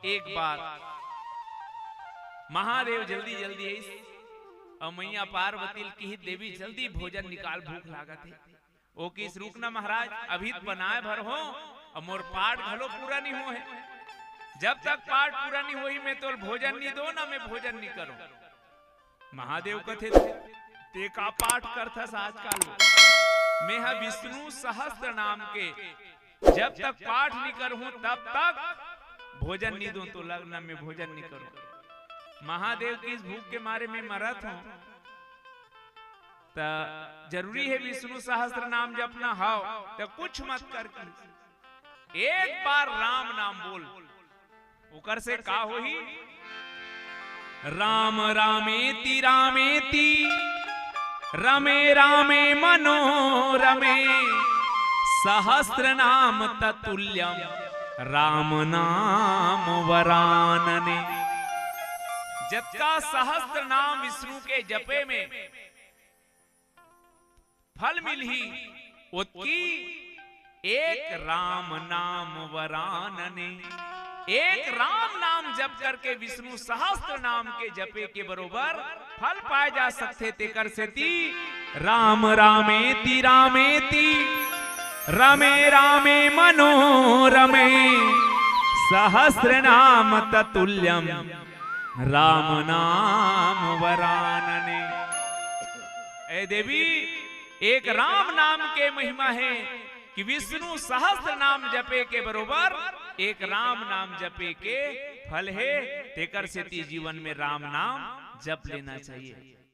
एक बार महादेव जल्दी जल्दी आई और मैया पार्वती की ही देवी जल्दी भोजन निकाल, भूख लागत है। ओ किस रुकना महाराज, अभी बनाए भर हो और मोर पाठ घलो पूरा नहीं हो है। जब तक पाठ पूरा नहीं होई मैं तो भोजन नहीं दो ना, मैं भोजन नहीं करूं। महादेव कथे ते का पाठ करथस आजकल, मैं हा विष्णु सहस्त्र नाम के जब तक पाठ नहीं करूं तब तक भोजन नहीं दूं, तो लगना मैं भोजन नहीं करूं। महादेव की इस भूख के मारे में मरत हूं, तो जरूरी है विष्णु सहस्त्र नाम जपना हो, तो कुछ मत कर एक बार राम नाम बोल, उकर से का होही। राम रामेति रामेति रमे रामे मनोरमे सहस्त्र नाम ततुल्यम राम नाम वरानने। जबका सहस्त्र नाम विष्णु के जपे में फल मिलही, उत्की एक राम नाम वरानने। एक राम नाम जप करके विष्णु सहस्त्र नाम के जपे के बरोबर फल पाए जा सकते। तेकर से ती राम रामेति रामेति रमे रामे मनोरमे सहस्र नाम ततुल्यम राम नाम वरानने। ए देवी, एक राम नाम के महिमा है कि विष्णु सहस्त्र नाम जपे के बरोबर एक राम नाम जपे के फल है। तेकर से जीवन में राम नाम जप लेना चाहिए।